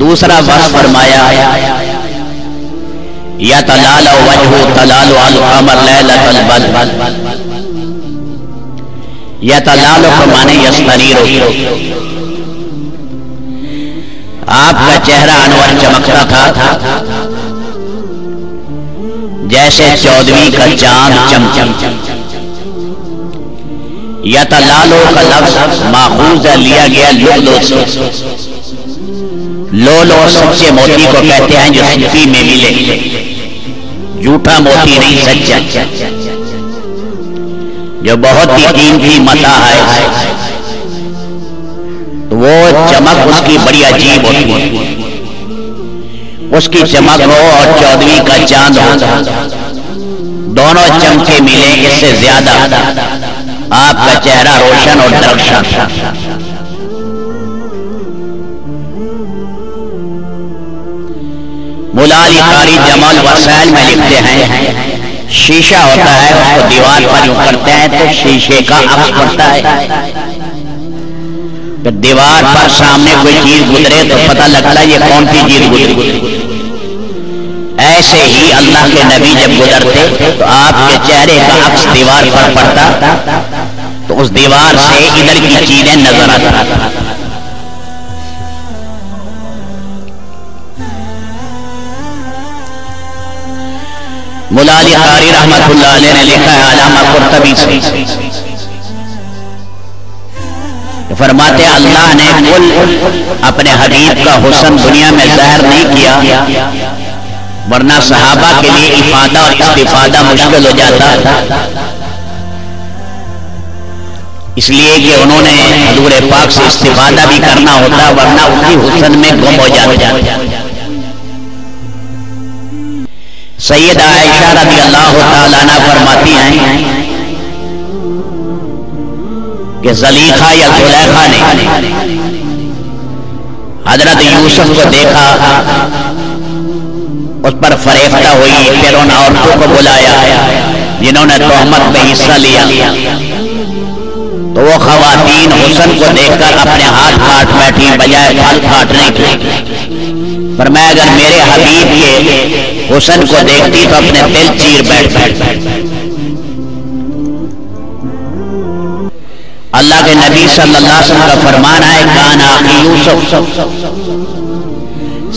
دوسرا وصف فرمایا یتلالو وجہ تلالو القمر لیلۃ البدر، یتلالو کو معنی یستنیر، آپ کا چہرہ انور چمکتا تھا جیسے 14ویں کا چاند چمچم۔ یتلالو کا لفظ ماخوذ لیا گیا لؤلؤ سے، لؤلؤ سچے موتی کو کہتے ہیں جو صفی میں ملے، جھوٹا موتی نہیں، سچا جو بہت ہی قیمتی متاع ہے، وہ چمک اس کی بڑی عجیب ہوتی ہے، اس کی چمک ہو اور 14ویں کا چاند ہو، دونوں چمکے ملے، اس سے زیادہ آپ کا چہرہ روشن اور درخشاں۔ مولا علی قاری جمال وسائل میں لکھتے ہیں شیشہ ہوتا ہے، اس کو دیوار پر یوں کرتے ہیں تو شیشے کا عکس پڑتا ہے، پھر دیوار پر سامنے کوئی چیز گزرے تو پتہ لگتا ہے یہ کون سی چیز گزری۔ ایسے ہی اللہ کے نبی جب گزرتے تو آپ کے چہرے کا عکس دیوار پر پڑتا تو اس دیوار سے ادھر کی چیزیں نظر آتی۔ مولا علی قاری رحمت اللہ علیہ نے لکھا ہے علامہ قرطبی سے، فرماتے ہیں اللہ نے کل اپنے حبیب کا حسن دنیا میں ظاہر نہیں کیا، ورنہ صحابہ کے لیے افادہ اور استفادہ مشکل ہو جاتا، اس لیے کہ انہوں نے حضور پاک سے استفادہ بھی کرنا ہوتا، ورنہ اسی حسن میں گم ہو جاتا۔ سیدہ عائشہ رضی اللہ تعالیٰ عنہ فرماتی ہیں کہ زلیخا یا زلیخا نے حضرت یوسف کو دیکھا، اس پر فریفتہ ہوئی، پھر ان عورتوں کو بلایا جنہوں نے تہمت میں حصہ لیا، تو وہ خواتین حسن کو دیکھ کر اپنے ہاتھ کاٹ بیٹھی بجائے پھل کاٹنے کی۔ فرمایا اگر میرے حبیب کے حسن کو دیکھتی تو اپنے دل چیر بیٹھتی۔ اللہ کے نبی صلی اللہ علیہ وسلم کا فرمان ہے کان اخی یوسف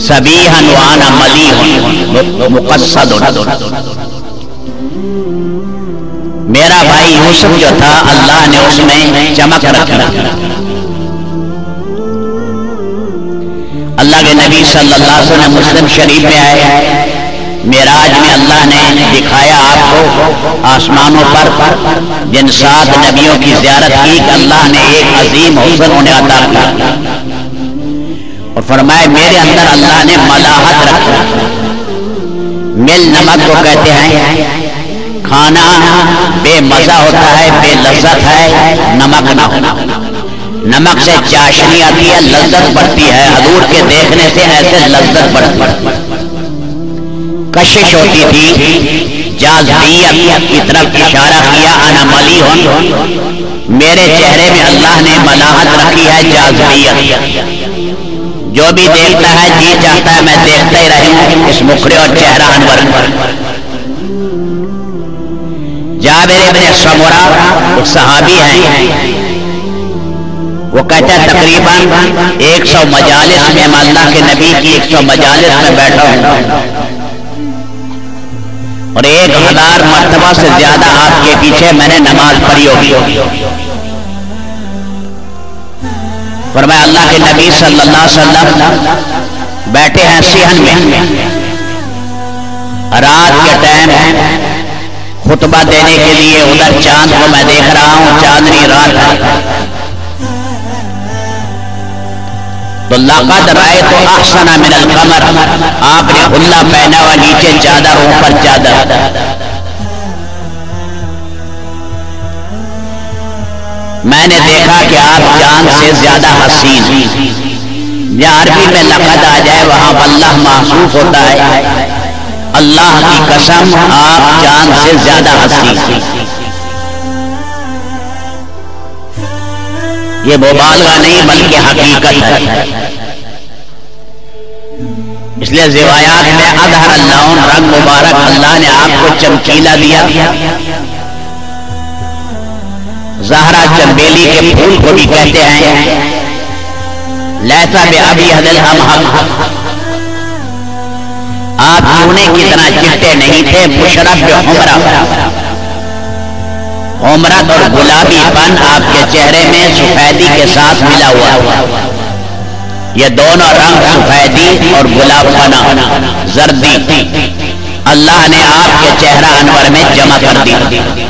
صبیحا وانا ملیح مقصد، میرا بھائی یوسف جو تھا اللہ نے اس میں چمک رکھا۔ اللہ کے نبی صلی اللہ علیہ وسلم مسلم شریف میں آئے، معراج میں اللہ نے دکھایا آپ کو آسمانوں پر جن 7 نبیوں کی زیارت کی کہ اللہ نے ایک عظیم حسن انہیں عطا کیا، اور فرمایا میرے اندر اللہ نے ملاحت رکھا۔ مل نمک کو کہتے ہیں، کھانا بے مزہ ہوتا ہے، بے لذت ہے نمک نہ ہو، نمک سے چاشنی آتی ہے، لذت بڑھتی ہے، حضور کے دیکھنے سے ایسے لذت بڑھتی ہے۔ کشش ہوتی تھی، جاذبیت کی طرف اشارہ کیا، انا ملیح، میرے چہرے میں اللہ نے ملاحت رکھی ہے، جاذبیت، جو بھی دیکھتا ہے جی چاہتا ہے میں دیکھتا ہی رہوں اس مکھڑے اور چہرہ انور پر۔ جابر بن سمرہ ایک صحابی ہیں، وہ کہتا ہے تقریباً 100 مجالس میں اللہ کے نبی کی 100 مجالس میں بیٹھا ہوں، اور 1000 مرتبہ سے زیادہ آپ کے پیچھے میں نے نماز پڑھی ہوگی۔ فرمایا اللہ کے نبی صلی اللہ علیہ وسلم بیٹھے ہیں صحن میں، رات کے ٹائم خطبہ دینے کے لیے، ادھر چاند کو میں دیکھ رہا ہوں، چاندنی رات ہے، تو لقد رأیت احسن من القمر، آپ نے حلہ پہنا ہوا، نیچے چادر اوپر چادر، میں نے دیکھا کہ آپ چاند سے زیادہ حسین۔ جہاں عربی میں لقد آ جائے وہاں واللہ محسوس ہوتا ہے، اللہ کی قسم آپ چاند سے زیادہ حسین۔ یہ مبالغہ نہیں بلکہ حقیقت ہے۔ اس لیے روایات میں اظہر اللون، رنگ مبارک، اللہ نے آپ کو چمکیلا دیا. زہرا چنبیلی کے پھول کو بھی کہتے ہیں. لیسا بأبیض الہمہم، آپ چونے کی طرح چٹے نہیں تھے. مشرب بحمرہ، حمرت اور گلابی پن آپ کے چہرے میں سفیدی کے ساتھ ملا ہوا. یہ دونوں رنگ سفیدی اور گلاب پنا زردی اللہ نے آپ کے چہرہ انور میں جمع کر دی.